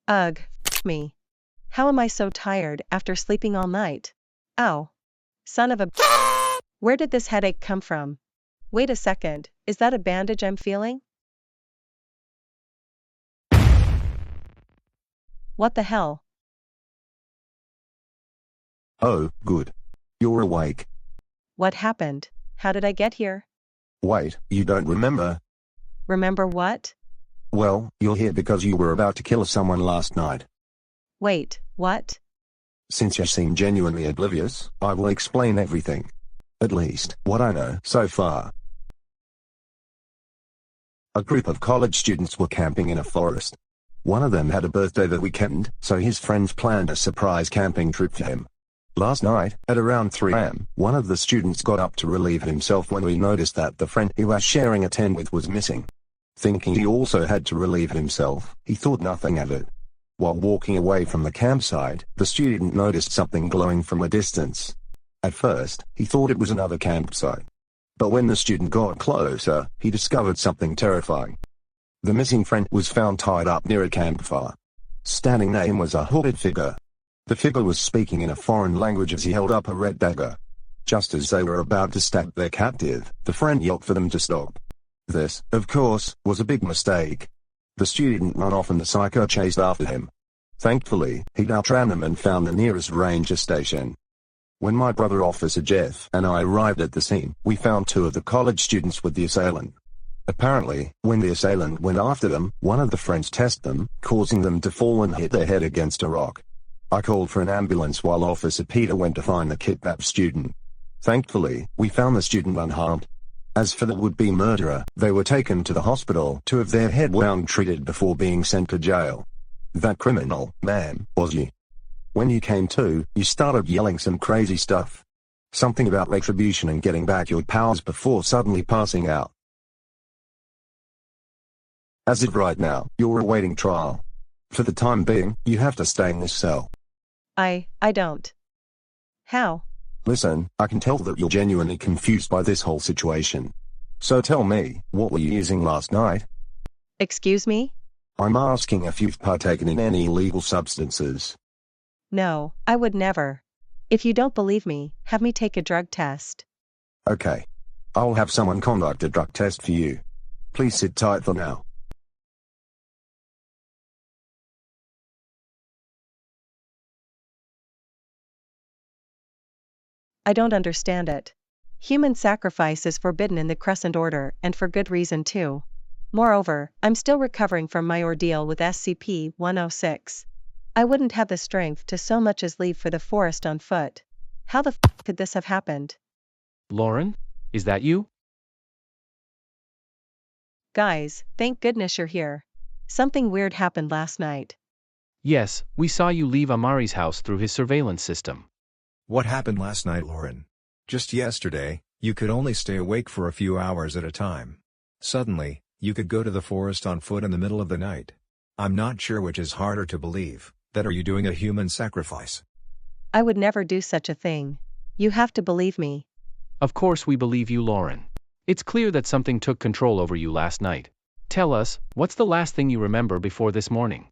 Ugh, me. How am I so tired after sleeping all night? Ow. Son of a. Where did this headache come from? Wait a second, is that a bandage I'm feeling? What the hell? Oh, good. You're awake. What happened? How did I get here? Wait, you don't remember? Remember what? Well, you're here because you were about to kill someone last night. Wait, what? Since you seem genuinely oblivious, I will explain everything. At least, what I know so far. A group of college students were camping in a forest. One of them had a birthday that weekend, so his friends planned a surprise camping trip for him. Last night, at around 3 a.m., one of the students got up to relieve himself when we noticed that the friend he was sharing a tent with was missing. Thinking he also had to relieve himself, he thought nothing of it. While walking away from the campsite, the student noticed something glowing from a distance. At first, he thought it was another campsite. But when the student got closer, he discovered something terrifying. The missing friend was found tied up near a campfire. Standing near him was a hooded figure. The figure was speaking in a foreign language as he held up a red dagger. Just as they were about to stab their captive, the friend yelled for them to stop. This, of course, was a big mistake. The student ran off and the psycho chased after him. Thankfully, he'd outran them and found the nearest ranger station. When my brother Officer Jeff and I arrived at the scene, we found 2 of the college students with the assailant. Apparently, when the assailant went after them, one of the friends tested them, causing them to fall and hit their head against a rock. I called for an ambulance while Officer Peter went to find the kidnapped student. Thankfully, we found the student unharmed. As for the would-be murderer, they were taken to the hospital to have their head wound treated before being sent to jail. That criminal, ma'am, was you. When you came to, you started yelling some crazy stuff. Something about retribution and getting back your powers before suddenly passing out. As of right now, you're awaiting trial. For the time being, you have to stay in this cell. I don't. How? Listen, I can tell that you're genuinely confused by this whole situation. So tell me, what were you using last night? Excuse me? I'm asking if you've partaken in any illegal substances. No, I would never. If you don't believe me, have me take a drug test. Okay. I'll have someone conduct a drug test for you. Please sit tight for now. I don't understand it. Human sacrifice is forbidden in the Crescent Order, and for good reason too. Moreover, I'm still recovering from my ordeal with SCP-106. I wouldn't have the strength to so much as leave for the forest on foot. How the f could this have happened? Lauren? Is that you? Guys, thank goodness you're here. Something weird happened last night. Yes, we saw you leave Amari's house through his surveillance system. What happened last night, Lauren? Just yesterday, you could only stay awake for a few hours at a time. Suddenly, you could go to the forest on foot in the middle of the night. I'm not sure which is harder to believe, that or you doing a human sacrifice. I would never do such a thing. You have to believe me. Of course we believe you, Lauren. It's clear that something took control over you last night. Tell us, what's the last thing you remember before this morning?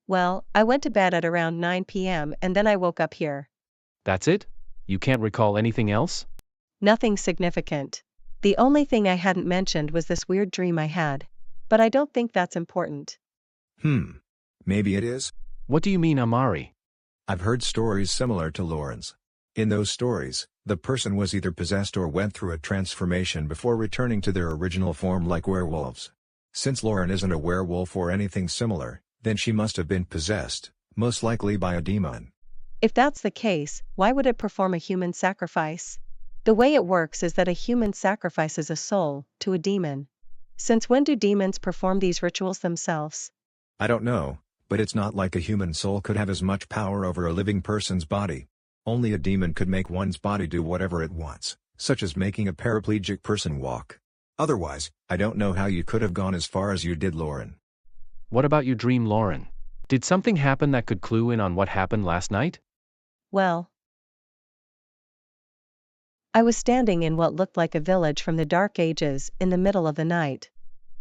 Well, I went to bed at around 9 p.m. and then I woke up here. That's it? You can't recall anything else? Nothing significant. The only thing I hadn't mentioned was this weird dream I had. But I don't think that's important. Maybe it is? What do you mean, Amari? I've heard stories similar to Lauren's. In those stories, the person was either possessed or went through a transformation before returning to their original form like werewolves. Since Lauren isn't a werewolf or anything similar, then she must have been possessed, most likely by a demon. If that's the case, why would it perform a human sacrifice? The way it works is that a human sacrifices a soul to a demon. Since when do demons perform these rituals themselves? I don't know, but it's not like a human soul could have as much power over a living person's body. Only a demon could make one's body do whatever it wants, such as making a paraplegic person walk. Otherwise, I don't know how you could have gone as far as you did, Lauren. What about your dream, Lauren? Did something happen that could clue in on what happened last night? Well, I was standing in what looked like a village from the Dark Ages in the middle of the night.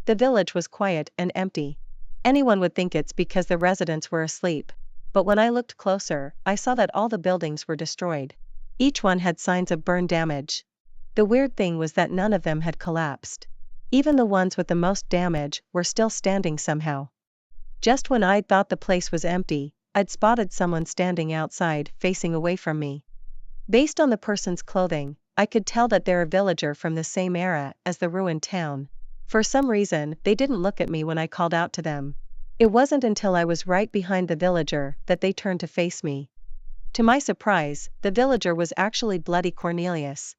The village was quiet and empty. Anyone would think it's because the residents were asleep. But when I looked closer, I saw that all the buildings were destroyed. Each one had signs of burn damage. The weird thing was that none of them had collapsed. Even the ones with the most damage were still standing somehow. Just when I'd thought the place was empty, I'd spotted someone standing outside, facing away from me. Based on the person's clothing, I could tell that they're a villager from the same era as the ruined town. For some reason, they didn't look at me when I called out to them. It wasn't until I was right behind the villager that they turned to face me. To my surprise, the villager was actually Bloody Cornelius.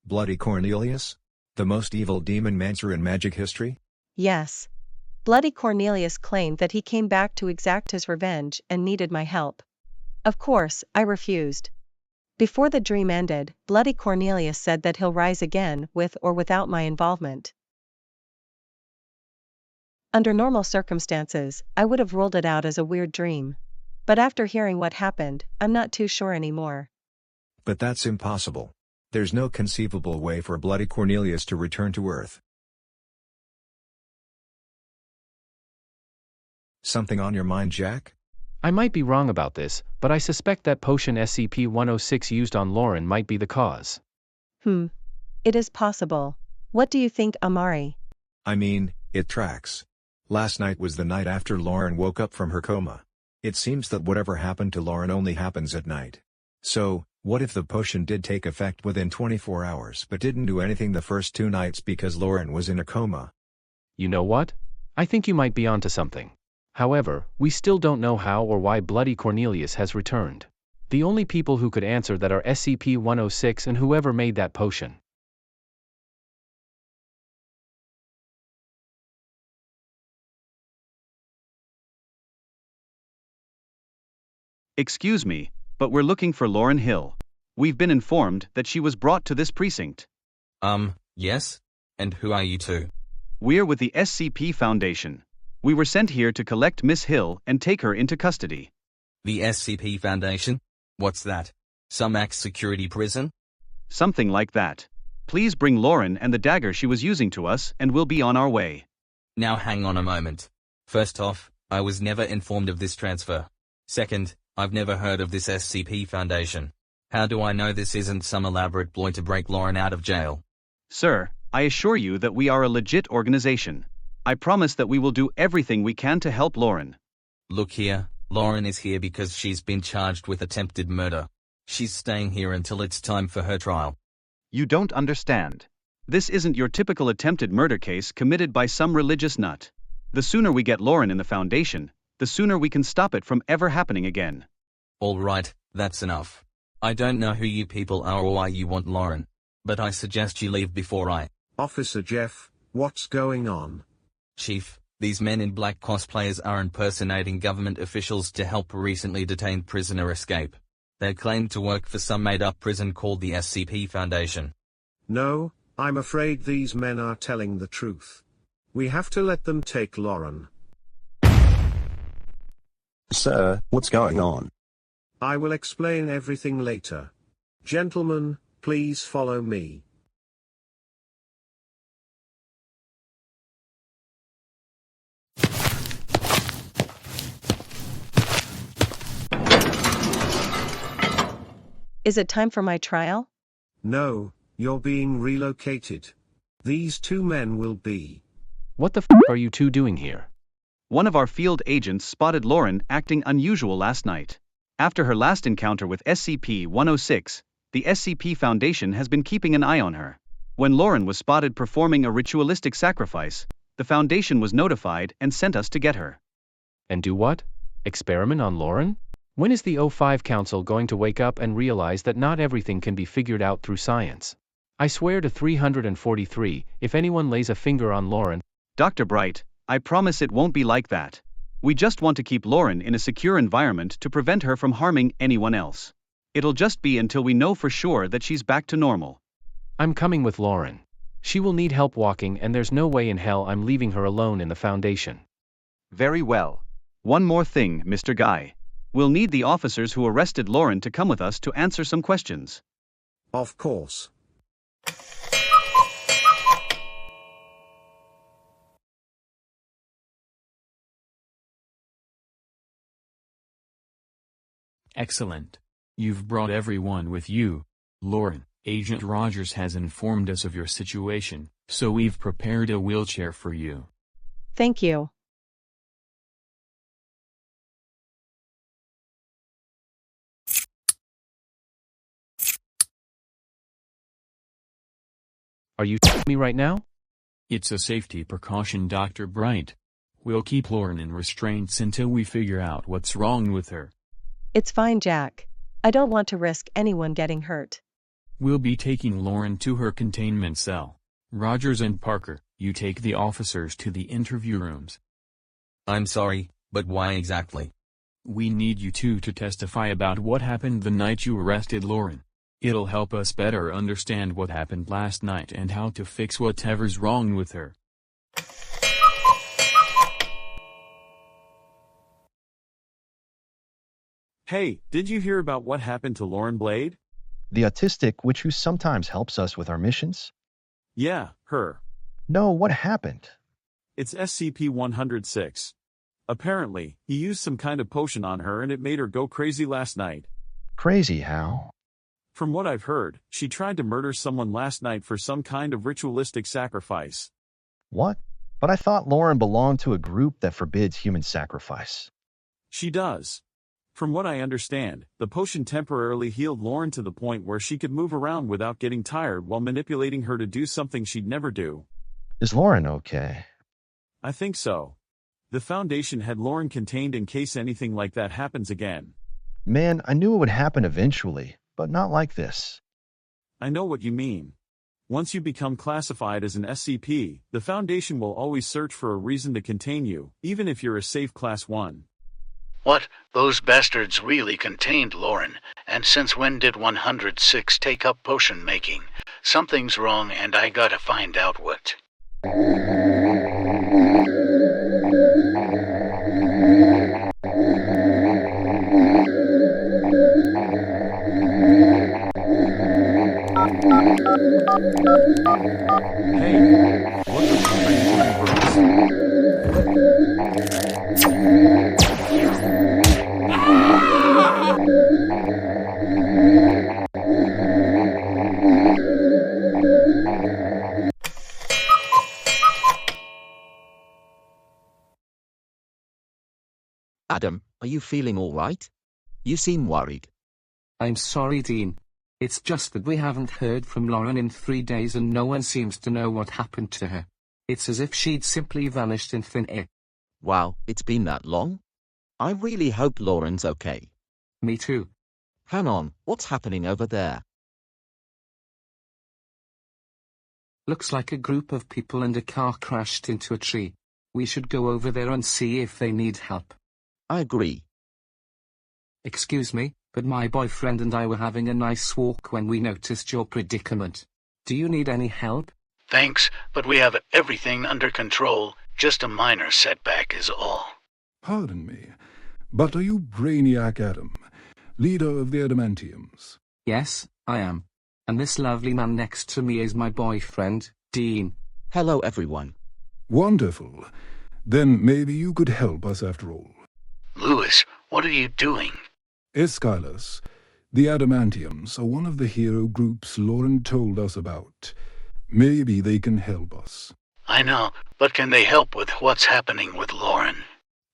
Bloody Cornelius? The most evil demon-mancer in magic history? Yes. Bloody Cornelius claimed that he came back to exact his revenge and needed my help. Of course, I refused. Before the dream ended, Bloody Cornelius said that he'll rise again with or without my involvement. Under normal circumstances, I would have ruled it out as a weird dream. But after hearing what happened, I'm not too sure anymore. But that's impossible. There's no conceivable way for Bloody Cornelius to return to Earth. Something on your mind, Jack? I might be wrong about this, but I suspect that potion SCP-106 used on Lauren might be the cause. It is possible. What do you think, Amari? I mean, it tracks. Last night was the night after Lauren woke up from her coma. It seems that whatever happened to Lauren only happens at night. So, what if the potion did take effect within 24 hours but didn't do anything the first 2 nights because Lauren was in a coma? You know what? I think you might be onto something. However, we still don't know how or why Bloody Cornelius has returned. The only people who could answer that are SCP-106 and whoever made that potion. Excuse me, but we're looking for Lauren Hill. We've been informed that she was brought to this precinct. Yes? And who are you two? We're with the SCP Foundation. We were sent here to collect Miss Hill and take her into custody. The SCP Foundation? What's that? Some ex-security prison? Something like that. Please bring Lauren and the dagger she was using to us and we'll be on our way. Now hang on a moment. First off, I was never informed of this transfer. Second, I've never heard of this SCP Foundation. How do I know this isn't some elaborate ploy to break Lauren out of jail? Sir, I assure you that we are a legit organization. I promise that we will do everything we can to help Lauren. Look here, Lauren is here because she's been charged with attempted murder. She's staying here until it's time for her trial. You don't understand. This isn't your typical attempted murder case committed by some religious nut. The sooner we get Lauren in the Foundation, the sooner we can stop it from ever happening again. All right, that's enough. I don't know who you people are or why you want Lauren, but I suggest you leave before I... Officer Jeff, what's going on? Chief, these men in black cosplayers are impersonating government officials to help a recently detained prisoner escape. They claim to work for some made-up prison called the SCP Foundation. No, I'm afraid these men are telling the truth. We have to let them take Lauren. Sir, what's going on? I will explain everything later. Gentlemen, please follow me. Is it time for my trial? No, you're being relocated. These 2 men will be... What the are you two doing here? One of our field agents spotted Lauren acting unusual last night. After her last encounter with SCP-106, the SCP Foundation has been keeping an eye on her. When Lauren was spotted performing a ritualistic sacrifice, the Foundation was notified and sent us to get her. And do what? Experiment on Lauren? When is the O5 Council going to wake up and realize that not everything can be figured out through science? I swear to 343, if anyone lays a finger on Lauren... Dr. Bright, I promise it won't be like that. We just want to keep Lauren in a secure environment to prevent her from harming anyone else. It'll just be until we know for sure that she's back to normal. I'm coming with Lauren. She will need help walking and there's no way in hell I'm leaving her alone in the Foundation. Very well. One more thing, Mr. Guy. We'll need the officers who arrested Lauren to come with us to answer some questions. Of course. Excellent. You've brought everyone with you. Lauren, Agent Rogers has informed us of your situation, so we've prepared a wheelchair for you. Thank you. Are you me right now? It's a safety precaution, Dr. Bright. We'll keep Lauren in restraints until we figure out what's wrong with her. It's fine, Jack. I don't want to risk anyone getting hurt. We'll be taking Lauren to her containment cell. Rogers and Parker, you take the officers to the interview rooms. I'm sorry, but why exactly? We need you two to testify about what happened the night you arrested Lauren. It'll help us better understand what happened last night and how to fix whatever's wrong with her. Hey, did you hear about what happened to LaurenBlade? The autistic witch who sometimes helps us with our missions? Yeah, her. No, what happened? It's SCP-106. Apparently, he used some kind of potion on her and it made her go crazy last night. Crazy how? From what I've heard, she tried to murder someone last night for some kind of ritualistic sacrifice. What? But I thought Lauren belonged to a group that forbids human sacrifice. She does. From what I understand, the potion temporarily healed Lauren to the point where she could move around without getting tired while manipulating her to do something she'd never do. Is Lauren okay? I think so. The Foundation had Lauren contained in case anything like that happens again. Man, I knew it would happen eventually, but not like this. I know what you mean. Once you become classified as an SCP, the Foundation will always search for a reason to contain you, even if you're a safe Class 1. What? Those bastards really contained Lauren, and since when did 106 take up potion making? Something's wrong and I gotta find out what. Hey, what the fuck are you doing for us? Adam, are you feeling all right? You seem worried. I'm sorry, Dean. It's just that we haven't heard from Lauren in 3 days and no one seems to know what happened to her. It's as if she'd simply vanished in thin air. Wow, it's been that long? I really hope Lauren's okay. Me too. Hang on, what's happening over there? Looks like a group of people and a car crashed into a tree. We should go over there and see if they need help. I agree. Excuse me, but my boyfriend and I were having a nice walk when we noticed your predicament. Do you need any help? Thanks, but we have everything under control. Just a minor setback is all. Pardon me, but are you Brainiac Adam, leader of the Adamantiums? Yes, I am. And this lovely man next to me is my boyfriend, Dean. Hello, everyone. Wonderful. Then maybe you could help us after all. Lewis, what are you doing? Escylus, the Adamantiums are one of the hero groups Lauren told us about. Maybe they can help us. I know, but can they help with what's happening with Lauren?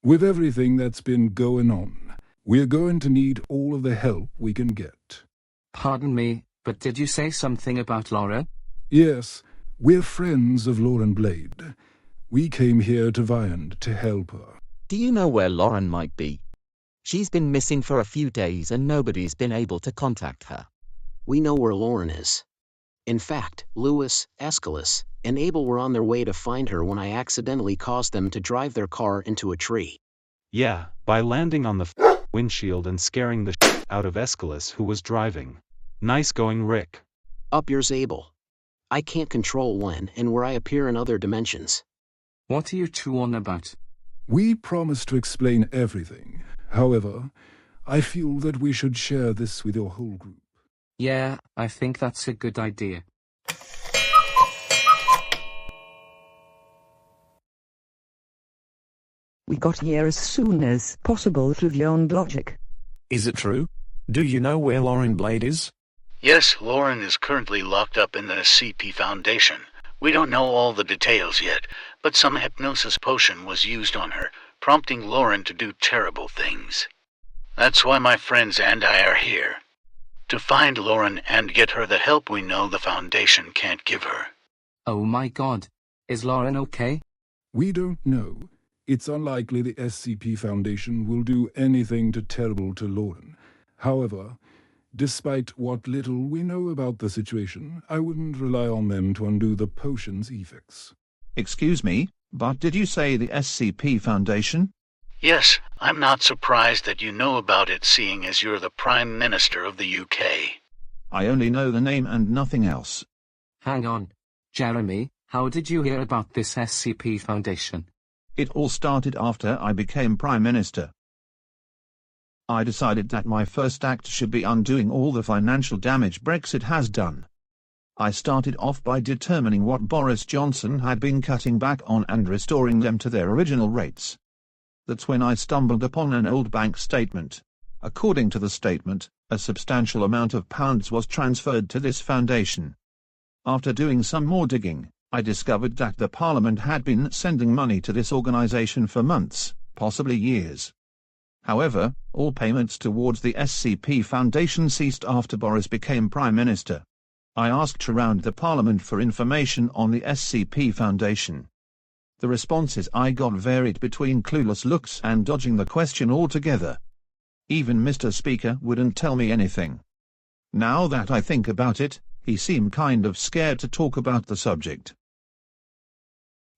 With everything that's been going on, we're going to need all of the help we can get. Pardon me, but did you say something about Laura? Yes, we're friends of LaurenBlade. We came here to Viand to help her. Do you know where Lauren might be? She's been missing for a few days and nobody's been able to contact her. We know where Lauren is. In fact, Lewis, Escylus, and Abel were on their way to find her when I accidentally caused them to drive their car into a tree. Yeah, by landing on the windshield and scaring the out of Escylus who was driving. Nice going, Rick. Up yours, Abel. I can't control when and where I appear in other dimensions. What are you two on about? We promised to explain everything. However, I feel that we should share this with your whole group. Yeah, I think that's a good idea. We got here as soon as possible through the own logic. Is it true? Do you know where LaurenBlade is? Yes, Lauren is currently locked up in the SCP Foundation. We don't know all the details yet, but some hypnosis potion was used on her, prompting Lauren to do terrible things. That's why my friends and I are here. To find Lauren and get her the help we know the Foundation can't give her. Oh my god. Is Lauren okay? We don't know. It's unlikely the SCP Foundation will do anything terrible to Lauren. However, despite what little we know about the situation, I wouldn't rely on them to undo the potion's effects. Excuse me, but did you say the SCP Foundation? Yes, I'm not surprised that you know about it, seeing as you're the Prime Minister of the UK. I only know the name and nothing else. Hang on. Jeremy, how did you hear about this SCP Foundation? It all started after I became Prime Minister. I decided that my first act should be undoing all the financial damage Brexit has done. I started off by determining what Boris Johnson had been cutting back on and restoring them to their original rates. That's when I stumbled upon an old bank statement. According to the statement, a substantial amount of pounds was transferred to this foundation. After doing some more digging, I discovered that the Parliament had been sending money to this organization for months, possibly years. However, all payments towards the SCP Foundation ceased after Boris became Prime Minister. I asked around the Parliament for information on the SCP Foundation. The responses I got varied between clueless looks and dodging the question altogether. Even Mr. Speaker wouldn't tell me anything. Now that I think about it, he seemed kind of scared to talk about the subject.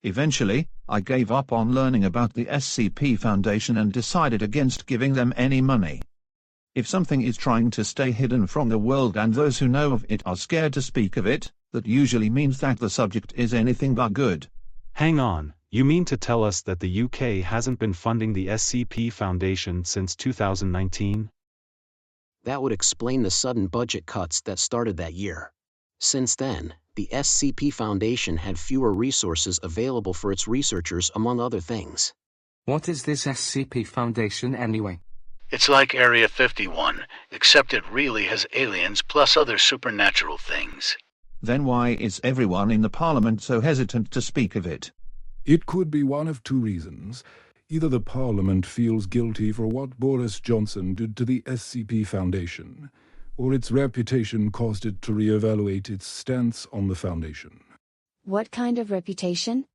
Eventually, I gave up on learning about the SCP Foundation and decided against giving them any money. If something is trying to stay hidden from the world and those who know of it are scared to speak of it, that usually means that the subject is anything but good. Hang on, you mean to tell us that the UK hasn't been funding the SCP Foundation since 2019? That would explain the sudden budget cuts that started that year. Since then, the SCP Foundation had fewer resources available for its researchers, among other things. What is this SCP Foundation anyway? It's like Area 51, except it really has aliens plus other supernatural things. Then why is everyone in the Parliament so hesitant to speak of it? It could be one of two reasons. Either the Parliament feels guilty for what Boris Johnson did to the SCP Foundation, or its reputation caused it to reevaluate its stance on the Foundation. What kind of reputation?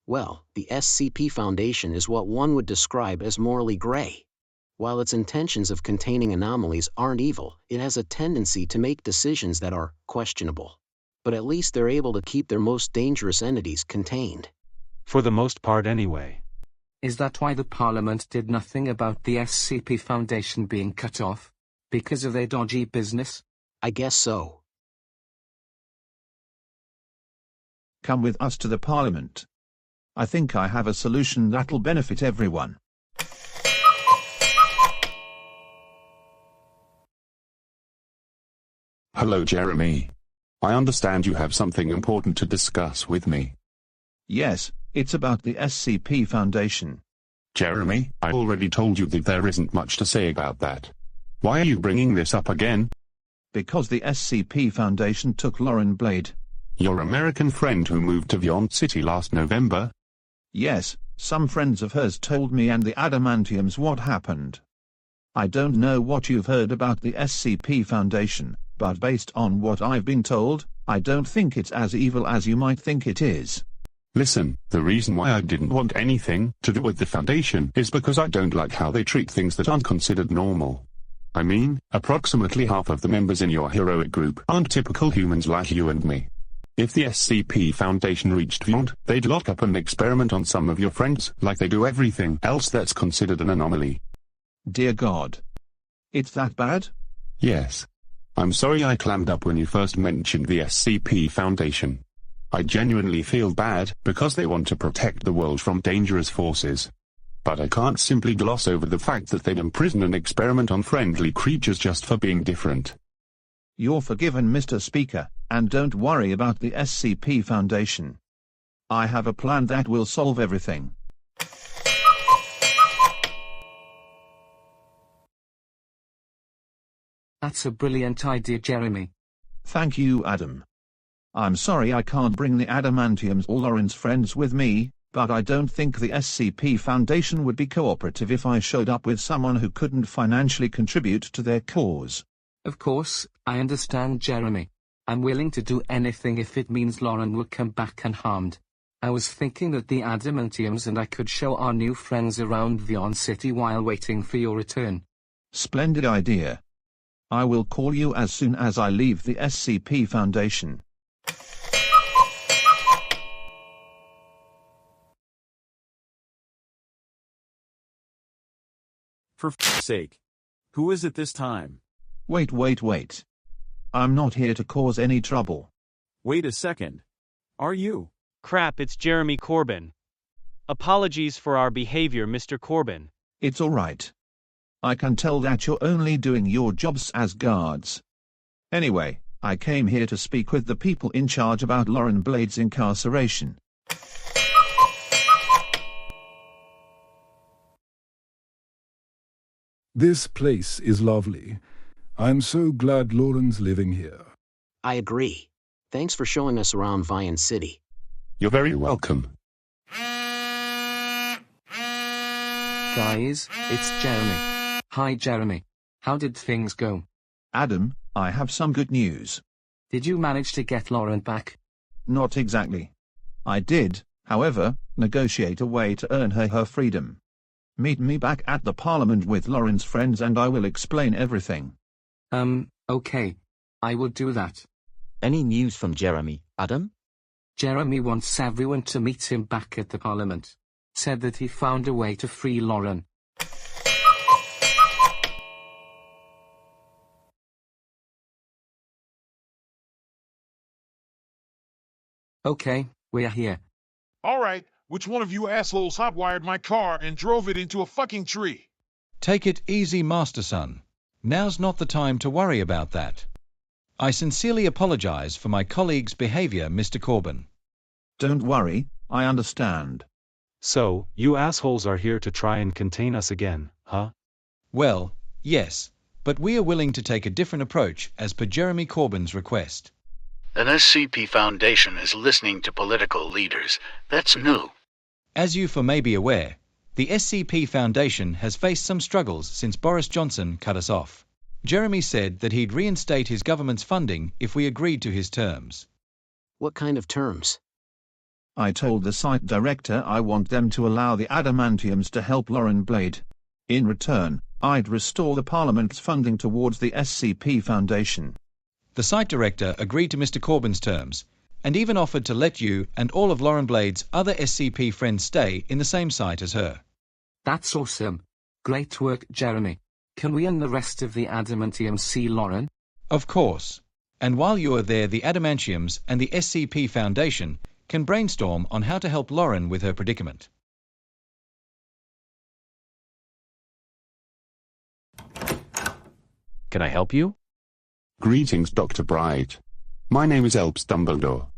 Well, the SCP Foundation is what one would describe as morally gray. While its intentions of containing anomalies aren't evil, it has a tendency to make decisions that are questionable. But at least they're able to keep their most dangerous entities contained. For the most part anyway. Is that why the Parliament did nothing about the SCP Foundation being cut off? Because of their dodgy business? I guess so. Come with us to the Parliament. I think I have a solution that'll benefit everyone. Hello, Jeremy. I understand you have something important to discuss with me. Yes, it's about the SCP Foundation. Jeremy, I already told you that there isn't much to say about that. Why are you bringing this up again? Because the SCP Foundation took LaurenBlade. Your American friend who moved to Vyond City last November? Yes, some friends of hers told me and the Adamantiums what happened. I don't know what you've heard about the SCP Foundation, but based on what I've been told, I don't think it's as evil as you might think it is. Listen, the reason why I didn't want anything to do with the Foundation is because I don't like how they treat things that aren't considered normal. I mean, approximately half of the members in your heroic group aren't typical humans like you and me. If the SCP Foundation reached Vyond, they'd lock up and experiment on some of your friends, like they do everything else that's considered an anomaly. Dear God. It's that bad? Yes. I'm sorry I clammed up when you first mentioned the SCP Foundation. I genuinely feel bad, because they want to protect the world from dangerous forces. But I can't simply gloss over the fact that they'd imprison and experiment on friendly creatures just for being different. You're forgiven, Mr. Speaker, and don't worry about the SCP Foundation. I have a plan that will solve everything. That's a brilliant idea, Jeremy. Thank you, Adam. I'm sorry I can't bring the adamantiums or Lauren's friends with me, but I don't think the SCP Foundation would be cooperative if I showed up with someone who couldn't financially contribute to their cause. Of course, I understand, Jeremy. I'm willing to do anything if it means Lauren will come back unharmed. I was thinking that the adamantiums and I could show our new friends around Vion City while waiting for your return. Splendid idea. I will call you as soon as I leave the SCP Foundation. For f***'s sake. Who is it this time? Wait. I'm not here to cause any trouble. Wait a second. Are you? Crap, it's Jeremy Corbin. Apologies for our behavior, Mr. Corbin. It's alright. I can tell that you're only doing your jobs as guards. Anyway, I came here to speak with the people in charge about LaurenBlade's incarceration. This place is lovely. I'm so glad Lauren's living here. I agree. Thanks for showing us around Vion City. You're very welcome. Guys, it's Jeremy. Hi, Jeremy. How did things go? Adam, I have some good news. Did you manage to get Lauren back? Not exactly. I did, however, negotiate a way to earn her freedom. Meet me back at the Parliament with Lauren's friends and I will explain everything. Okay. I will do that. Any news from Jeremy, Adam? Jeremy wants everyone to meet him back at the Parliament. Said that he found a way to free Lauren. Okay, we're here. All right, which one of you assholes hotwired my car and drove it into a fucking tree? Take it easy, Master Son. Now's not the time to worry about that. I sincerely apologize for my colleague's behavior, Mr. Corbin. Don't worry, I understand. So, you assholes are here to try and contain us again, huh? Well, yes, but we are willing to take a different approach as per Jeremy Corbin's request. An SCP Foundation is listening to political leaders. That's new. As you may be aware, the SCP Foundation has faced some struggles since Boris Johnson cut us off. Jeremy said that he'd reinstate his government's funding if we agreed to his terms. What kind of terms? I told the site director I want them to allow the adamantiums to help LaurenBlade. In return, I'd restore the Parliament's funding towards the SCP Foundation. The site director agreed to Mr. Corbin's terms, and even offered to let you and all of LaurenBlade's other SCP friends stay in the same site as her. That's awesome. Great work, Jeremy. Can we and the rest of the adamantiums see Lauren? Of course. And while you are there, the adamantiums and the SCP Foundation can brainstorm on how to help Lauren with her predicament. Can I help you? Greetings, Dr. Bright. My name is Albus Dumbledore.